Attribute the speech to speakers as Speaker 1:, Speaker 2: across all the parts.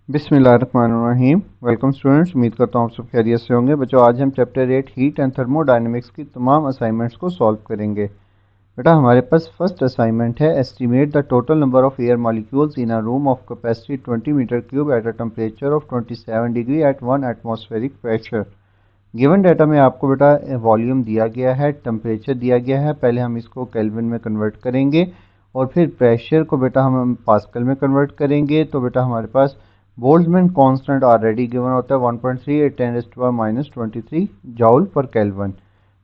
Speaker 1: बिस्मिल्लाहिर्रहमानिर्रहीम। Welcome students, उम्मीद करता हूँ आप सब खैरियत से होंगे। बच्चों, आज हम चैप्टर 8 हीट एंड थर्मोडायनेमिक्स की तमाम असाइनमेंट्स को सॉल्व करेंगे। बेटा, हमारे पास फर्स्ट असाइनमेंट है, estimate the total number of air molecules in a room of capacity 20 metre cube at a temperature of 27 degree at 1 atmospheric pressure. Given data में आपको बेटा वॉल्यूम दिया गया है, टेम्परेचर दिया गया है। पहले हम इसको केल्विन में कन्वर्ट करेंगे और फिर प्रेशर को बेटा हम पास्कल में कन्वर्ट करेंगे। तो बेटा हमारे पास बोल्ट्जमैन कांस्टेंट ऑलरेडी गिवन होता है 1.38 × 10⁻23 जॉल पर केल्विन।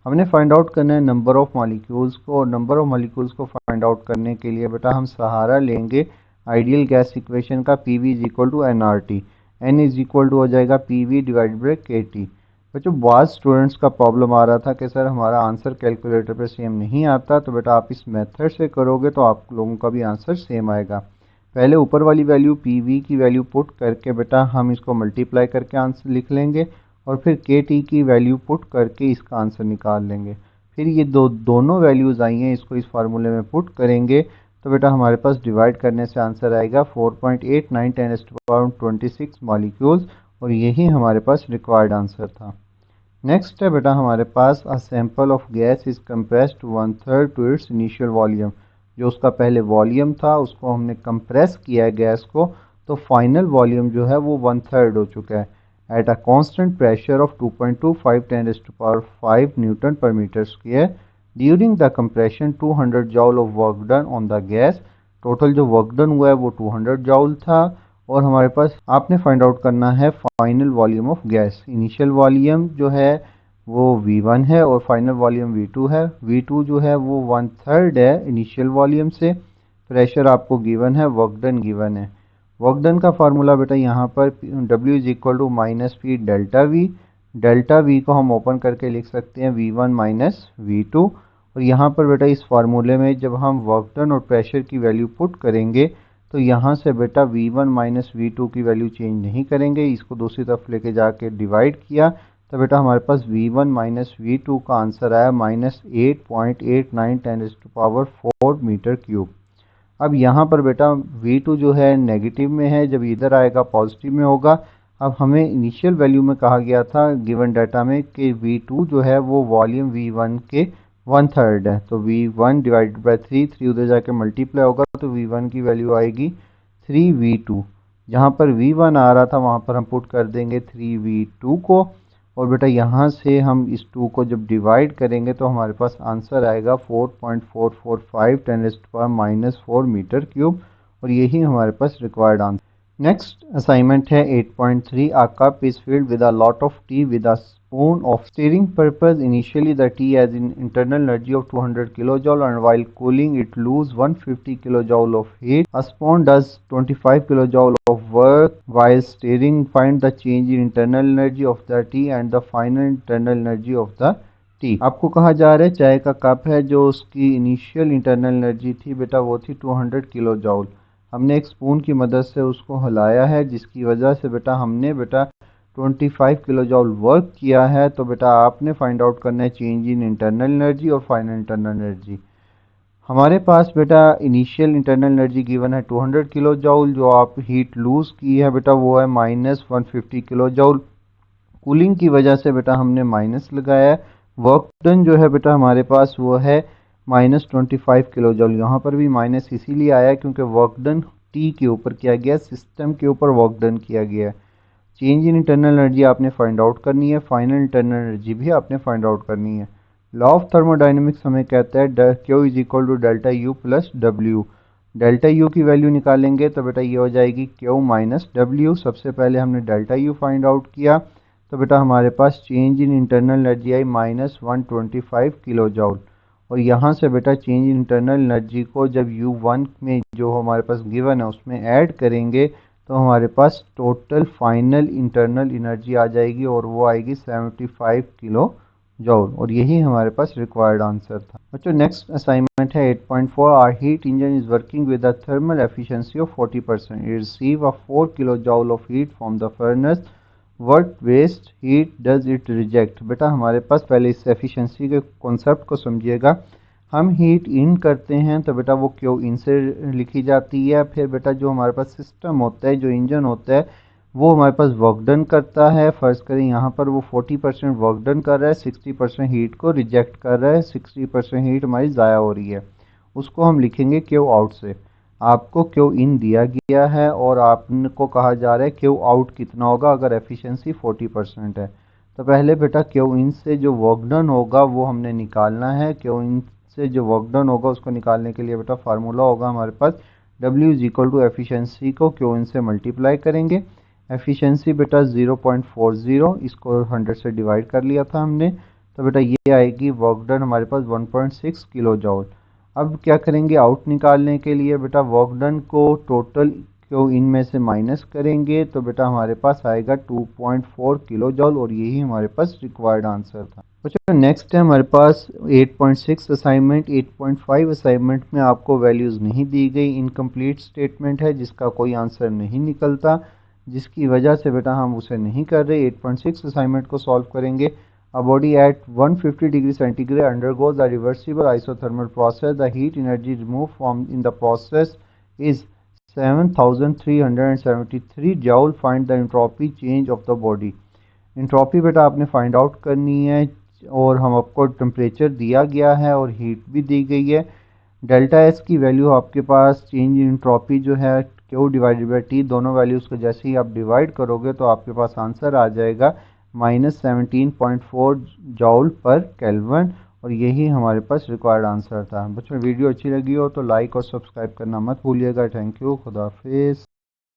Speaker 1: हमने फाइंड आउट करना है नंबर ऑफ मॉलिक्यूल्स को, और नंबर ऑफ मॉलिक्यूल्स को फाइंड आउट करने के लिए बेटा हम सहारा लेंगे आइडियल गैस इक्वेशन का, P V is equal to N R T. N is equal to हो जाएगा P V divide by K T. बच्चों, बहुत स्टूडेंट्स का प्रॉब्लम आ रहा था कि सर हमारा आंसर कैलकुलेटर पे सेम नहीं आता। तो बेटा आप इस मेथड से करोगे तो आप लोगों का भी आंसर सेम आएगा। पहले ऊपर वाली वैल्यू पी वी की वैल्यू पुट करके बेटा हम इसको मल्टीप्लाई करके आंसर लिख लेंगे, और फिर के टी की वैल्यू पुट करके इसका आंसर निकाल लेंगे। फिर ये दोनों वैल्यूज़ आई हैं, इसको इस फार्मूले में पुट करेंगे तो बेटा हमारे पास डिवाइड करने से आंसर आएगा 4.89 × 10⁻26 मॉलिक्यूल्स, और यही हमारे पास रिक्वायर्ड आंसर था। नेक्स्ट है बेटा हमारे पास a sample of gas is compressed to 1/3 to its initial volume. जो उसका पहले वॉल्यूम था उसको हमने कंप्रेस किया है गैस को, तो फाइनल वॉल्यूम जो है वो 1/3 हो चुका है at a constant pressure of 2.25 × 10⁻5 newton पर metre square. During the compression 200 joule of work done on the gas. Total जो वर्क डन हुआ है वो 200 जॉल था। और हमारे पास आपने फाइंड आउट करना है final volume of gas. Initial volume जो है वो V1 है और फाइनल वॉल्यूम V2 है। V2 जो है वो 1/3 है इनिशियल वॉल्यूम से। प्रेशर आपको गिवन है, वर्क डन गिवन है। वर्क डन का फार्मूला बेटा यहाँ पर W is equal to -P delta V। Delta V को हम ओपन करके लिख सकते हैं V1 माइनस V2। और यहाँ पर बेटा इस फार्मूले में जब हम वर्क डन और प्रेशर की वैल्यू पुट करेंगे तो यहाँ से बेटा V1 माइनस V2 की वैल्यू चेंज नहीं करेंगे, इसको दूसरी तरफ लेके जाके डिवाइड किया तो बेटा हमारे पास V1 माइनस V2 का आंसर आया -8.89 × 10⁻4 मीटर क्यूब। अब यहाँ पर बेटा V2 जो है नेगेटिव में है, जब इधर आएगा पॉजिटिव में होगा। अब हमें इनिशियल वैल्यू में कहा गया था गिवन डाटा में कि V2 जो है वो वॉल्यूम V1 के 1/3 है। तो V1 डिवाइडेड बाई 3 उधर जाके मल्टीप्लाई होगा तो V1 की वैल्यू आएगी 3V2। जहाँ पर V1 आ रहा था वहाँ पर हम पुट कर देंगे 3V2 को, और बेटा यहाँ से हम इस 2 को जब डिवाइड करेंगे तो हमारे पास आंसर आएगा 4.445 10⁻⁻4 मीटर क्यूब, और यही हमारे पास रिक्वायर्ड आंसर। नेक्स्ट असाइनमेंट है 8.3। A cup is filled with a lot of tea with a spoon of stirring purpose. Initially the tea has an internal energy of 200 kilojoule, and while cooling it loses 150 kilojoule of heat. A spoon does 25 kilojoule of work while stirring. Find the change in internal energy of the tea and the final internal energy of the T. आपको कहा जा रहा है चाय का cup है, जो उसकी इनिशियल इंटरनल एनर्जी थी बेटा वो थी 200 किलो जॉल। हमने एक स्पून की मदद से उसको हिलाया है, जिसकी वजह से बेटा हमने बेटा 25 किलो जॉल वर्क किया है। तो बेटा आपने फाइंड आउट करना है चेंज इन इंटरनल एनर्जी और फाइनल इंटरनल एनर्जी। हमारे पास बेटा इनिशियल इंटरनल एनर्जी गिवन है 200 किलो जॉल, जो आप हीट लूज की है बेटा वो है -150 किलो जॉल। कूलिंग की वजह से बेटा हमने माइनस लगाया है। वर्क डन जो है बेटा हमारे पास वो है -25 किलो जॉल। यहाँ पर भी माइनस इसीलिए आया क्योंकि वर्क डन टी के ऊपर किया गया, सिस्टम के ऊपर वर्क डन किया गया है। चेंज इन इंटरनल एनर्जी आपने फाइंड आउट करनी है, फाइनल इंटरनल एनर्जी भी आपने फाइंड आउट करनी है। लॉ ऑफ थर्मोडाइनमिक्स हमें कहता है Q is equal to delta U plus W. Delta U की वैल्यू निकालेंगे तो बेटा ये हो जाएगी Q माइनस डब्ल्यू। सबसे पहले हमने डेल्टा यू फाइंड आउट किया तो बेटा हमारे पास चेंज इन इंटरनल एनर्जी आई -125 किलो जॉल। और यहाँ से बेटा चेंज इन इंटरनल एनर्जी को जब U1 में जो हमारे पास गिवन है उसमें ऐड करेंगे तो हमारे पास टोटल फाइनल इंटरनल एनर्जी आ जाएगी, और वो आएगी 75 किलो जॉल, और यही हमारे पास रिक्वायर्ड आंसर था। बच्चों, नेक्स्ट असाइनमेंट है 8.4। Our heat engine is working with a thermal efficiency of 40%। It receive a 4 kilo joule of heat from the furnace. What waste heat does it reject. बेटा हमारे पास पहले इस एफिशिएंसी के concept को समझिएगा। हम हीट इन करते हैं तो बेटा वो क्यों इन से लिखी जाती है। फिर बेटा जो हमारे पास सिस्टम होता है, जो इंजन होता है, वो हमारे पास वर्क डन करता है। फ़र्ज़ करें यहाँ पर वो 40% वर्क डन कर रहा है, 60% हीट को रिजेक्ट कर रहा है, 60% हीट हमारी ज़ाया हो रही है। उसको हम लिखेंगे क्यू आउट से। आपको क्यू इन दिया गया है और आपको कहा जा रहा है क्यू आउट कितना होगा अगर एफिशिएंसी 40% है। तो पहले बेटा क्यू इन से जो वर्क डन होगा वो हमने निकालना है। क्यू इन से जो वर्क डन होगा उसको निकालने के लिए बेटा फार्मूला होगा हमारे पास W is equal to efficiency को क्यू इन से मल्टीप्लाई करेंगे। एफिशिएंसी बेटा 0.40, इसको 100 से डिवाइड कर लिया था हमने, तो बेटा ये आएगी वर्क डन हमारे पास 1.6 किलो जॉल। अब क्या करेंगे आउट निकालने के लिए बेटा वर्क डन को टोटल क्यू इन में से माइनस करेंगे तो बेटा हमारे पास आएगा 2.4 किलो जॉल और यही हमारे पास रिक्वायर्ड आंसर था। बच्चों नेक्स्ट है हमारे पास 8.6 असाइनमेंट। 8.5 असाइनमेंट में आपको वैल्यूज़ नहीं दी गई, इनकम्प्लीट स्टेटमेंट है जिसका कोई आंसर नहीं निकलता, जिसकी वजह से बेटा हम उसे नहीं कर रहे। 8.6 असाइनमेंट को सॉल्व करेंगे। A body at 150 degree centigrade undergoes a reversible isothermal process. The heat energy removed from in the process is 7373 joule. Find the entropy change of the body. Entropy बेटा आपने फाइंड आउट करनी है और हम आपको temperature दिया गया है और हीट भी दी गई है। डेल्टा एस की वैल्यू आपके पास चेंज इन इंट्रॉपी जो है क्यू डिवाइडेड बाई टी, दोनों वैल्यूज़ को जैसे ही आप डिवाइड करोगे तो आपके पास आंसर आ जाएगा -17.4 जॉल पर केल्विन और यही हमारे पास रिक्वायर्ड आंसर था। बच्चों वीडियो अच्छी लगी हो तो लाइक और सब्सक्राइब करना मत भूलिएगा। थैंक यू, खुदा हाफिज़।